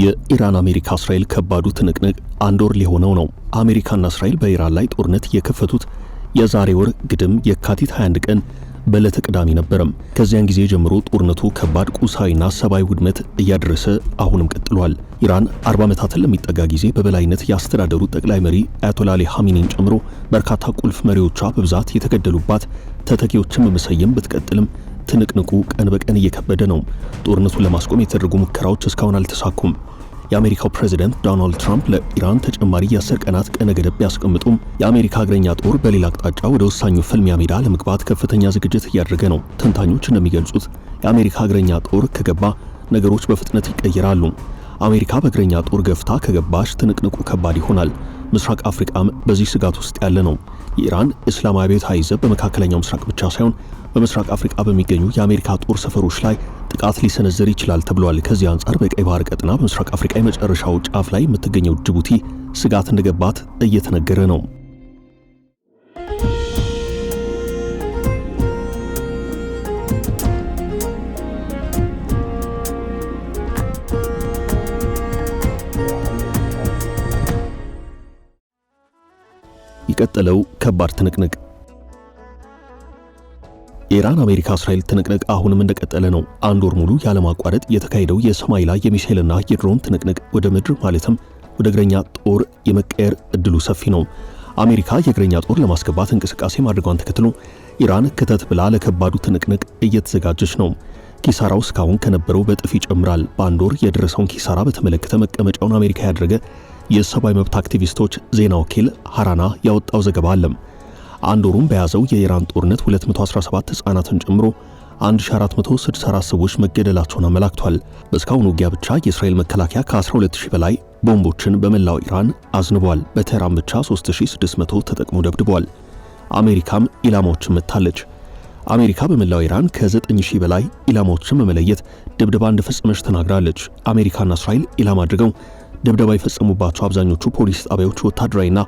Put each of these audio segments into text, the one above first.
የኢራን አሜሪካ እስራኤል ከባዱ ትንቅንቅ አንድ ወር ሊሆነው ነው። አሜሪካና እስራኤል በኢራን ላይ ጦርነት የከፈቱት የዛሬ ወር ግድም የካቲት 21 ቀን በዕለተ ቅዳሜ ነበረም። ከዚያን ጊዜ ጀምሮ ጦርነቱ ከባድ ቁሳዊና ሰብአዊ ውድመት እያደረሰ አሁንም ቀጥሏል። ኢራን 40 ዓመታትን ለሚጠጋ ጊዜ በበላይነት ያስተዳደሩት ጠቅላይ መሪ አያቶላ አሊ ኻሜኒን ጨምሮ በርካታ ቁልፍ መሪዎቿ በብዛት የተገደሉባት ተተኪዎችን በመሰየም ብትቀጥልም ትንቅንቁ ቀን በቀን እየከበደ ነው። ጦርነቱን ለማስቆም የተደረጉ ሙከራዎች እስካሁን አልተሳኩም። የአሜሪካው ፕሬዝዳንት ዶናልድ ትራምፕ ለኢራን ተጨማሪ የ10 ቀናት ቀነ ገደብ ቢያስቀምጡም የአሜሪካ እግረኛ ጦር በሌላ አቅጣጫ ወደ ወሳኙ ፍልሚያ ሜዳ ለመግባት ከፍተኛ ዝግጅት እያደረገ ነው። ተንታኞች እንደሚገልጹት የአሜሪካ እግረኛ ጦር ከገባ ነገሮች በፍጥነት ይቀየራሉ። አሜሪካ በእግረኛ ጦር ገፍታ ከገባች ትንቅንቁ ከባድ ይሆናል። ምስራቅ አፍሪካም በዚህ ስጋት ውስጥ ያለ ነው። የኢራን እስላማዊ አብዮታዊ ዘብ በመካከለኛው ምስራቅ ብቻ ሳይሆን በምስራቅ አፍሪካ በሚገኙ የአሜሪካ ጦር ሰፈሮች ላይ ጥቃት ሊሰነዝር ይችላል ተብሏል። ከዚህ አንጻር በቀይ ባህር ቀጠና በምስራቅ አፍሪካ የመጨረሻው ጫፍ ላይ የምትገኘው ጅቡቲ ስጋት እንደገባት እየተነገረ ነው። የቀጠለው ከባድ ትንቅንቅ የኢራን አሜሪካ እስራኤል ትንቅንቅ አሁንም እንደቀጠለ ነው። አንድ ወር ሙሉ ያለማቋረጥ የተካሄደው የሰማይ ላይ የሚሳኤልና የድሮን ትንቅንቅ ወደ ምድር ማለትም ወደ እግረኛ ጦር የመቀየር እድሉ ሰፊ ነው። አሜሪካ የእግረኛ ጦር ለማስገባት እንቅስቃሴ ማድረጓን ተከትሎ ኢራን ክተት ብላ ለከባዱ ትንቅንቅ እየተዘጋጀች ነው። ኪሳራው እስካሁን ከነበረው በጥፍ ይጨምራል። በአንድ ወር የደረሰውን ኪሳራ በተመለከተ መቀመጫውን አሜሪካ ያደረገ የሰብአዊ መብት አክቲቪስቶች ዜና ወኪል ሃራና ያወጣው ዘገባ አለ። አንድ ወሩን በያዘው የኢራን ጦርነት 217 ሕፃናትን ጨምሮ 1464 ሰዎች መገደላቸውን አመላክቷል። በእስካሁኑ ውጊያ ብቻ የእስራኤል መከላከያ ከ12000 በላይ ቦምቦችን በመላው ኢራን አዝንቧል። በቴህራን ብቻ 3600 ተጠቅሞ ደብድቧል። አሜሪካም ኢላማዎችን መታለች። አሜሪካ በመላው ኢራን ከ9000 በላይ ኢላማዎችን በመለየት ድብደባ እንደፈጸመች ተናግራለች። አሜሪካና እስራኤል ኢላማ አድርገው ድብደባ የፈጸሙባቸው አብዛኞቹ ፖሊስ ጣቢያዎች፣ ወታደራዊና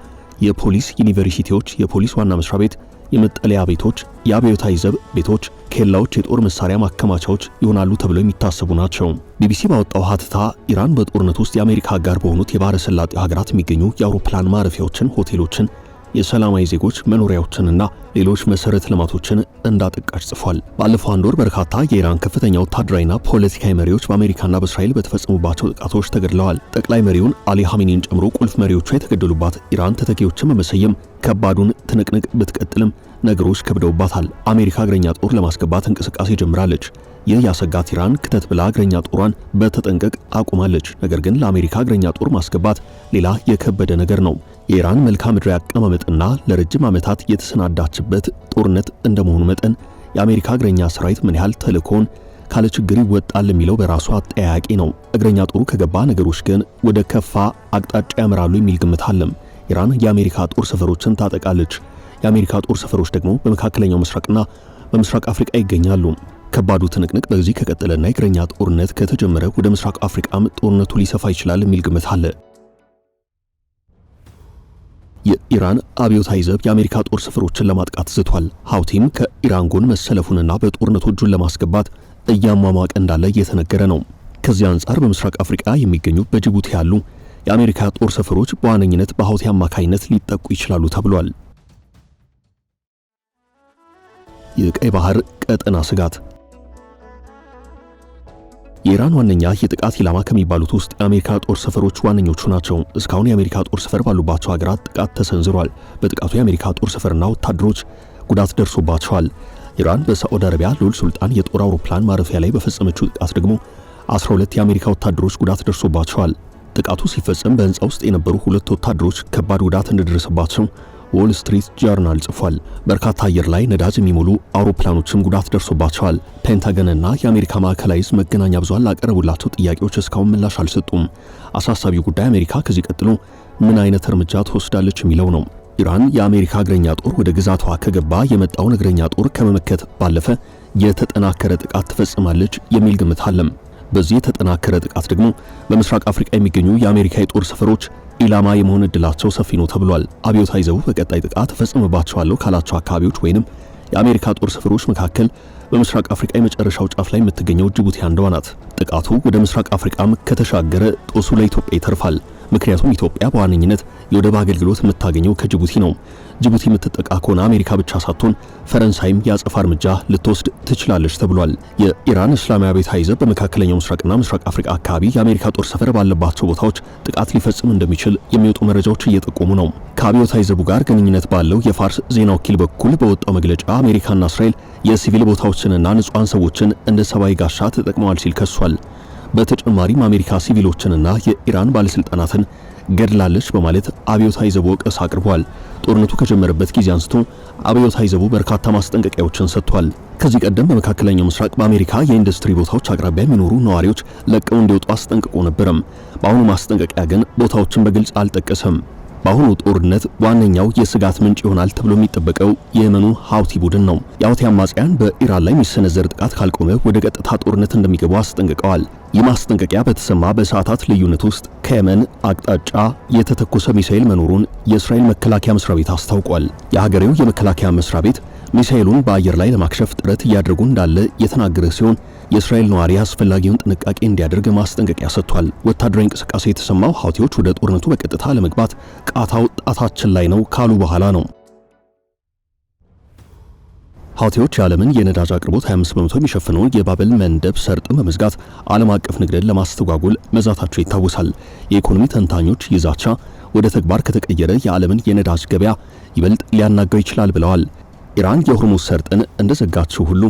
የፖሊስ ዩኒቨርሲቲዎች፣ የፖሊስ ዋና መስሪያ ቤት፣ የመጠለያ ቤቶች፣ የአብዮታዊ ዘብ ቤቶች፣ ኬላዎች፣ የጦር መሳሪያ ማከማቻዎች ይሆናሉ ተብለው የሚታሰቡ ናቸው። ቢቢሲ ባወጣው ሀተታ ኢራን በጦርነት ውስጥ የአሜሪካ አጋር በሆኑት የባህረ ሰላጤው ሀገራት የሚገኙ የአውሮፕላን ማረፊያዎችን፣ ሆቴሎችን፣ የሰላማዊ ዜጎች መኖሪያዎችንና ሌሎች መሰረተ ልማቶችን እንዳጠቃች ጽፏል። ባለፈው አንድ ወር በርካታ የኢራን ከፍተኛ ወታደራዊና ፖለቲካዊ መሪዎች በአሜሪካና በእስራኤል በተፈጸሙባቸው ጥቃቶች ተገድለዋል። ጠቅላይ መሪውን አሊ ኻሜኒን ጨምሮ ቁልፍ መሪዎቿ የተገደሉባት ኢራን ተተኪዎችን በመሰየም ከባዱን ትንቅንቅ ብትቀጥልም ነገሮች ከብደውባታል። አሜሪካ እግረኛ ጦር ለማስገባት እንቅስቃሴ ጀምራለች። ይህ ያሰጋት ኢራን ክተት ብላ እግረኛ ጦሯን በተጠንቀቅ አቁማለች። ነገር ግን ለአሜሪካ እግረኛ ጦር ማስገባት ሌላ የከበደ ነገር ነው። የኢራን መልክዓ ምድራዊ አቀማመጥና ለረጅም ዓመታት የተሰናዳችበት ጦርነት እንደመሆኑ መጠን የአሜሪካ እግረኛ ሰራዊት ምን ያህል ተልእኮውን ካለ ችግር ይወጣል የሚለው በራሱ አጠያያቂ ነው። እግረኛ ጦሩ ከገባ ነገሮች ግን ወደ ከፋ አቅጣጫ ያመራሉ የሚል ግምት አለም። ኢራን የአሜሪካ ጦር ሰፈሮችን ታጠቃለች። የአሜሪካ ጦር ሰፈሮች ደግሞ በመካከለኛው ምስራቅና በምስራቅ አፍሪካ ይገኛሉ። ከባዱ ትንቅንቅ በዚህ ከቀጠለና የእግረኛ ጦርነት ከተጀመረ ወደ ምስራቅ አፍሪካም ጦርነቱ ሊሰፋ ይችላል የሚል ግምት አለ። የኢራን አብዮታዊ ዘብ የአሜሪካ ጦር ሰፈሮችን ለማጥቃት ዝቷል። ሀውቲም ከኢራን ጎን መሰለፉንና በጦርነቱ እጁን ለማስገባት እያሟሟቀ እንዳለ እየተነገረ ነው። ከዚህ አንጻር በምስራቅ አፍሪካ የሚገኙ በጅቡቲ ያሉ የአሜሪካ ጦር ሰፈሮች በዋነኝነት በሀውቲ አማካይነት ሊጠቁ ይችላሉ ተብሏል። የቀይ ባህር ቀጠና ስጋት የኢራን ዋነኛ የጥቃት ኢላማ ከሚባሉት ውስጥ የአሜሪካ ጦር ሰፈሮች ዋነኞቹ ናቸው። እስካሁን የአሜሪካ ጦር ሰፈር ባሉባቸው ሀገራት ጥቃት ተሰንዝሯል። በጥቃቱ የአሜሪካ ጦር ሰፈርና ወታደሮች ጉዳት ደርሶባቸዋል። ኢራን በሳዑዲ አረቢያ ሉል ሱልጣን የጦር አውሮፕላን ማረፊያ ላይ በፈጸመችው ጥቃት ደግሞ 12 የአሜሪካ ወታደሮች ጉዳት ደርሶባቸዋል። ጥቃቱ ሲፈጸም በህንፃ ውስጥ የነበሩ 2 ወታደሮች ከባድ ጉዳት እንደደረሰባቸው ዎል ስትሪት ጆርናል ጽፏል። በርካታ አየር ላይ ነዳጅ የሚሞሉ አውሮፕላኖችም ጉዳት ደርሶባቸዋል። ፔንታገንና የአሜሪካ ማዕከላዊ መገናኛ ብዙሃን ላቀረቡላቸው ጥያቄዎች እስካሁን ምላሽ አልሰጡም። አሳሳቢው ጉዳይ አሜሪካ ከዚህ ቀጥሎ ምን አይነት እርምጃ ትወስዳለች የሚለው ነው። ኢራን የአሜሪካ እግረኛ ጦር ወደ ግዛቷ ከገባ የመጣውን እግረኛ ጦር ከመመከት ባለፈ የተጠናከረ ጥቃት ትፈጽማለች የሚል ግምት አለም። በዚህ የተጠናከረ ጥቃት ደግሞ በምስራቅ አፍሪካ የሚገኙ የአሜሪካ የጦር ሰፈሮች ኢላማ የመሆን እድላቸው ሰፊ ነው ተብሏል። አብዮታዊ ዘቡ በቀጣይ ጥቃት ተፈጽሞባቸዋል ካላቸው አካባቢዎች ወይንም የአሜሪካ ጦር ሰፈሮች መካከል በምስራቅ አፍሪካ የመጨረሻው ጫፍ ላይ የምትገኘው ጅቡቲ አንዷ ናት። ጥቃቱ ወደ ምስራቅ አፍሪካም ከተሻገረ ጦሱ ለኢትዮጵያ ይተርፋል። ምክንያቱም ኢትዮጵያ በዋነኝነት የወደብ አገልግሎት የምታገኘው ከጅቡቲ ነው። ጅቡቲ የምትጠቃ ከሆነ አሜሪካ ብቻ ሳትሆን ፈረንሳይም የአጸፋ እርምጃ ልትወስድ ትችላለች ተብሏል። የኢራን እስላማዊ አብዮታዊ ዘብ በመካከለኛው ምስራቅና ምስራቅ አፍሪካ አካባቢ የአሜሪካ ጦር ሰፈር ባለባቸው ቦታዎች ጥቃት ሊፈጽም እንደሚችል የሚወጡ መረጃዎች እየጠቆሙ ነው። ከአብዮታዊ ዘቡ ጋር ግንኙነት ባለው የፋርስ ዜና ወኪል በኩል በወጣው መግለጫ አሜሪካና እስራኤል የሲቪል ቦታዎችንና ንጹሃን ሰዎችን እንደ ሰብአዊ ጋሻ ተጠቅመዋል ሲል ከሷል። በተጨማሪም አሜሪካ ሲቪሎችንና የኢራን ባለስልጣናትን ገድላለች በማለት አብዮታዊ ዘቡ ወቀሳ አቅርቧል። ጦርነቱ ከጀመረበት ጊዜ አንስቶ አብዮታዊ ዘቡ በርካታ ማስጠንቀቂያዎችን ሰጥቷል። ከዚህ ቀደም በመካከለኛው ምስራቅ በአሜሪካ የኢንዱስትሪ ቦታዎች አቅራቢያ የሚኖሩ ነዋሪዎች ለቀው እንዲወጡ አስጠንቅቆ ነበርም። በአሁኑ ማስጠንቀቂያ ግን ቦታዎችን በግልጽ አልጠቀሰም። በአሁኑ ጦርነት ዋነኛው የስጋት ምንጭ ይሆናል ተብሎ የሚጠበቀው የየመኑ ሀውቲ ቡድን ነው። የሀውቲ አማጽያን በኢራን ላይ የሚሰነዘር ጥቃት ካልቆመ ወደ ቀጥታ ጦርነት እንደሚገቡ አስጠንቅቀዋል። ይህ ማስጠንቀቂያ በተሰማ በሰዓታት ልዩነት ውስጥ ከየመን አቅጣጫ የተተኮሰ ሚሳኤል መኖሩን የእስራኤል መከላከያ መስሪያ ቤት አስታውቋል። የሀገሬው የመከላከያ መስሪያ ቤት ሚሳኤሉን በአየር ላይ ለማክሸፍ ጥረት እያደረጉ እንዳለ የተናገረ ሲሆን የእስራኤል ነዋሪ አስፈላጊውን ጥንቃቄ እንዲያደርግ ማስጠንቀቂያ ሰጥቷል። ወታደራዊ እንቅስቃሴ የተሰማው ሀውቲዎች ወደ ጦርነቱ በቀጥታ ለመግባት ቃታው ጣታችን ላይ ነው ካሉ በኋላ ነው። ሀውቲዎች የዓለምን የነዳጅ አቅርቦት 25 በመቶ የሚሸፍነውን የባብል መንደብ ሰርጥን በመዝጋት ዓለም አቀፍ ንግድን ለማስተጓጎል መዛታቸው ይታወሳል። የኢኮኖሚ ተንታኞች ይዛቻ ወደ ተግባር ከተቀየረ የዓለምን የነዳጅ ገበያ ይበልጥ ሊያናጋው ይችላል ብለዋል። ኢራን የሆርሙዝ ሰርጥን እንደዘጋችው ሁሉ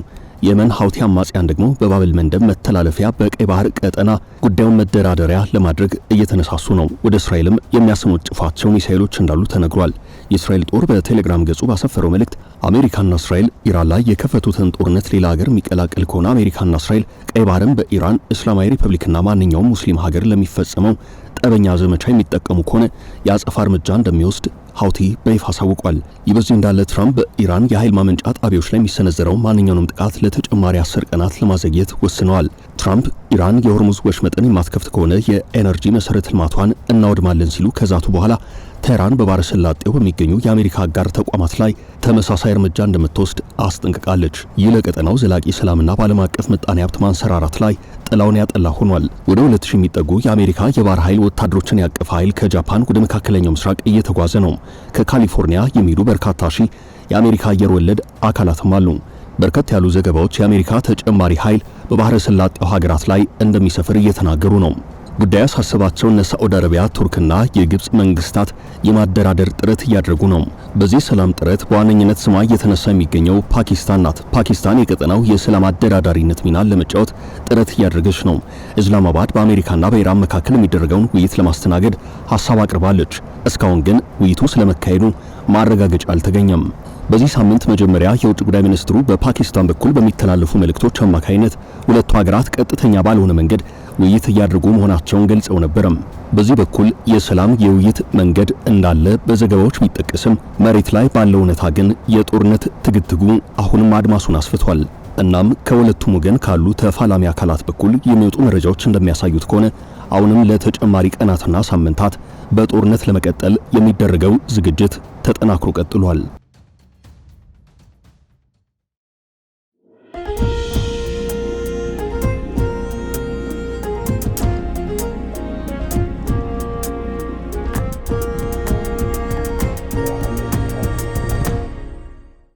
የመን ሀውቲ አማጽያን ደግሞ በባብል መንደብ መተላለፊያ በቀይ ባህር ቀጠና ጉዳዩን መደራደሪያ ለማድረግ እየተነሳሱ ነው። ወደ እስራኤልም የሚያስወነጭፏቸው ሚሳኤሎች እንዳሉ ተነግሯል። የእስራኤል ጦር በቴሌግራም ገጹ ባሰፈረው መልእክት አሜሪካና እስራኤል ኢራን ላይ የከፈቱትን ጦርነት ሌላ ሀገር የሚቀላቀል ከሆነ አሜሪካና እስራኤል ቀይ ባህርን በኢራን እስላማዊ ሪፐብሊክና ማንኛውም ሙስሊም ሀገር ለሚፈጸመው ጠበኛ ዘመቻ የሚጠቀሙ ከሆነ የአጸፋ እርምጃ እንደሚወስድ ሀውቲ በይፋ አሳውቋል። ይህ በዚህ እንዳለ ትራምፕ በኢራን የኃይል ማመንጫ ጣቢያዎች ላይ የሚሰነዘረው ማንኛውንም ጥቃት ለተጨማሪ 10 ቀናት ለማዘግየት ወስነዋል። ትራምፕ ኢራን የሆርሙዝ ወሽመጥን የማትከፍት ከሆነ የኤነርጂ መሰረተ ልማቷን እናወድማለን ሲሉ ከዛቱ በኋላ ቴህራን በባሕረ ሰላጤው በሚገኙ የአሜሪካ አጋር ተቋማት ላይ ተመሳሳይ እርምጃ እንደምትወስድ አስጠንቅቃለች። ይህ ለቀጠናው ዘላቂ ሰላምና በዓለም አቀፍ ምጣኔ ሀብት ማንሰራራት ላይ ጥላውን ያጠላ ሆኗል። ወደ 2000 የሚጠጉ የአሜሪካ የባህር ኃይል ወታደሮችን ያቀፈ ኃይል ከጃፓን ወደ መካከለኛው ምስራቅ እየተጓዘ ነው። ከካሊፎርኒያ የሚሄዱ በርካታ ሺህ የአሜሪካ አየር ወለድ አካላትም አሉ። በርከት ያሉ ዘገባዎች የአሜሪካ ተጨማሪ ኃይል በባሕረ ሰላጤው ሀገራት ላይ እንደሚሰፍር እየተናገሩ ነው። ጉዳዩ ያሳሰባቸው እነ ሳዑዲ አረቢያ፣ ቱርክና የግብጽ መንግስታት የማደራደር ጥረት እያደረጉ ነው። በዚህ ሰላም ጥረት በዋነኝነት ስሟ እየተነሳ የሚገኘው ፓኪስታን ናት። ፓኪስታን የቀጠናው የሰላም አደራዳሪነት ሚናን ለመጫወት ጥረት እያደረገች ነው። እስላማባድ በአሜሪካና በኢራን መካከል የሚደረገውን ውይይት ለማስተናገድ ሐሳብ አቅርባለች። እስካሁን ግን ውይይቱ ስለመካሄዱ ማረጋገጫ አልተገኘም። በዚህ ሳምንት መጀመሪያ የውጭ ጉዳይ ሚኒስትሩ በፓኪስታን በኩል በሚተላለፉ መልእክቶች አማካይነት ሁለቱ ሀገራት ቀጥተኛ ባልሆነ መንገድ ውይይት እያደረጉ መሆናቸውን ገልጸው ነበርም። በዚህ በኩል የሰላም የውይይት መንገድ እንዳለ በዘገባዎች ቢጠቀስም መሬት ላይ ባለው እውነታ ግን የጦርነት ትግትጉ አሁንም አድማሱን አስፍቷል። እናም ከሁለቱም ወገን ካሉ ተፋላሚ አካላት በኩል የሚወጡ መረጃዎች እንደሚያሳዩት ከሆነ አሁንም ለተጨማሪ ቀናትና ሳምንታት በጦርነት ለመቀጠል የሚደረገው ዝግጅት ተጠናክሮ ቀጥሏል።